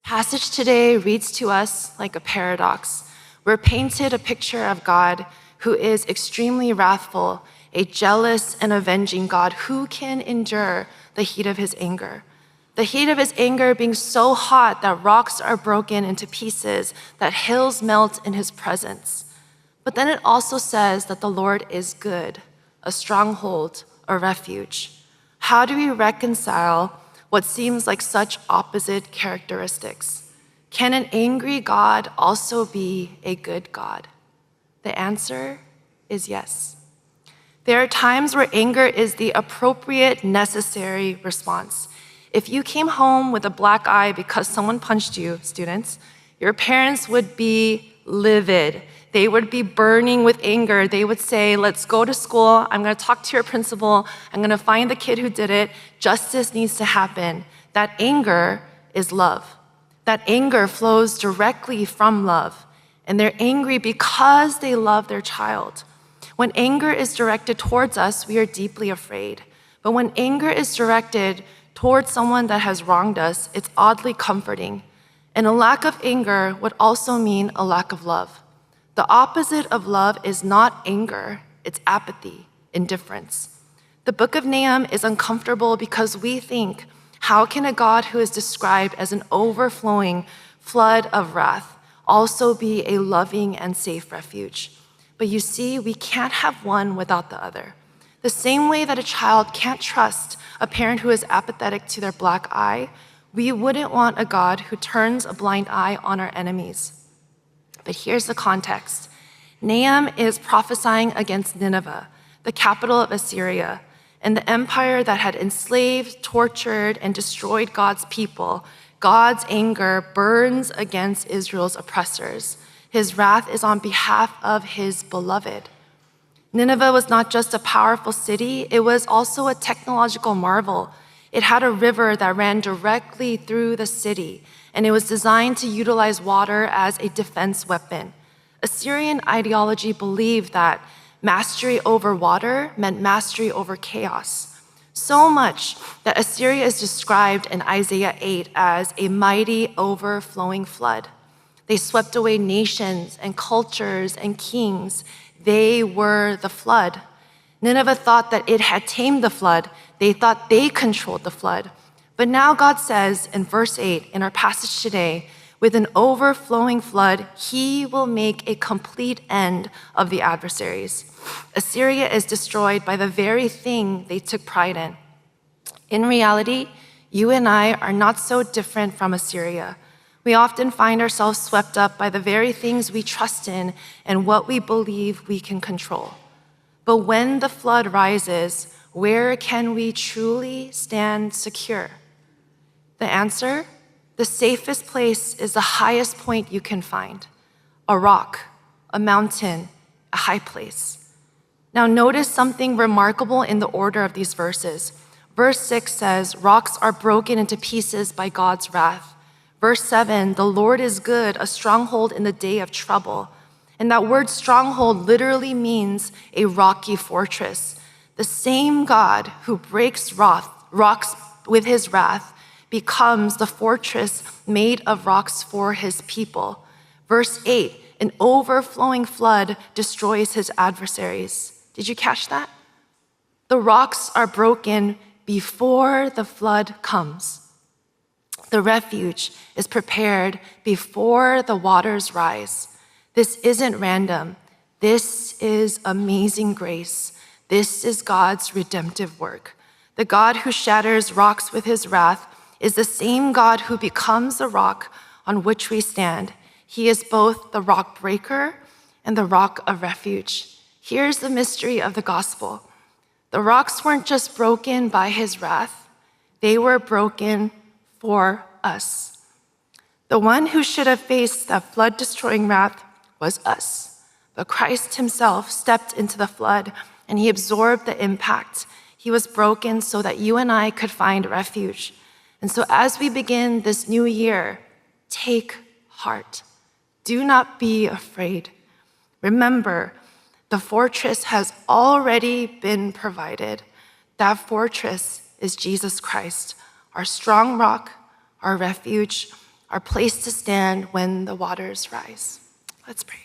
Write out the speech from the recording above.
Passage today reads to us like a paradox. We're painted a picture of God who is extremely wrathful, a jealous and avenging God who can endure the heat of his anger. The heat of his anger being so hot that rocks are broken into pieces, that hills melt in his presence. But then it also says that the Lord is good, a stronghold, a refuge. How do we reconcile what seems like such opposite characteristics? Can an angry God also be a good God? The answer is yes. There are times where anger is the appropriate, necessary response. If you came home with a black eye because someone punched you, students, your parents would be livid. They would be burning with anger. They would say, let's go to school. I'm going to talk to your principal. I'm going to find the kid who did it. Justice needs to happen. That anger is love. That anger flows directly from love. And they're angry because they love their child. When anger is directed towards us, we are deeply afraid. But when anger is directed towards someone that has wronged us, it's oddly comforting. And a lack of anger would also mean a lack of love. The opposite of love is not anger, it's apathy, indifference. The book of Nahum is uncomfortable because we think, how can a God who is described as an overflowing flood of wrath also be a loving and safe refuge? But you see, we can't have one without the other. The same way that a child can't trust a parent who is apathetic to their black eye, we wouldn't want a God who turns a blind eye on our enemies. But here's the context. Nahum is prophesying against Nineveh, the capital of Assyria, and the empire that had enslaved, tortured, and destroyed God's people. God's anger burns against Israel's oppressors. His wrath is on behalf of his beloved. Nineveh was not just a powerful city, it was also a technological marvel. It had a river that ran directly through the city, and it was designed to utilize water as a defense weapon. Assyrian ideology believed that mastery over water meant mastery over chaos. So much that Assyria is described in Isaiah 8 as a mighty overflowing flood. They swept away nations and cultures and kings. They were the flood. Nineveh thought that it had tamed the flood. They thought they controlled the flood. But now God says in verse 8 in our passage today, with an overflowing flood, he will make a complete end of the adversaries. Assyria is destroyed by the very thing they took pride in. In reality, you and I are not so different from Assyria. We often find ourselves swept up by the very things we trust in and what we believe we can control. But when the flood rises, where can we truly stand secure? The answer? The safest place is the highest point you can find. A rock, a mountain, a high place. Now notice something remarkable in the order of these verses. Verse 6 says, rocks are broken into pieces by God's wrath. Verse 7, the Lord is good, a stronghold in the day of trouble. And that word stronghold literally means a rocky fortress. The same God who breaks rocks with his wrath becomes the fortress made of rocks for his people. Verse 8, an overflowing flood destroys his adversaries. Did you catch that? The rocks are broken before the flood comes. The refuge is prepared before the waters rise. This isn't random. This is amazing grace. This is God's redemptive work. The God who shatters rocks with his wrath is the same God who becomes the rock on which we stand. He is both the rock breaker and the rock of refuge. Here's the mystery of the gospel. The rocks weren't just broken by his wrath, they were broken for us. The one who should have faced that flood-destroying wrath was us. But Christ himself stepped into the flood and he absorbed the impact. He was broken so that you and I could find refuge. And so as we begin this new year, take heart. Do not be afraid. Remember, the fortress has already been provided. That fortress is Jesus Christ, our strong rock, our refuge, our place to stand when the waters rise. Let's pray.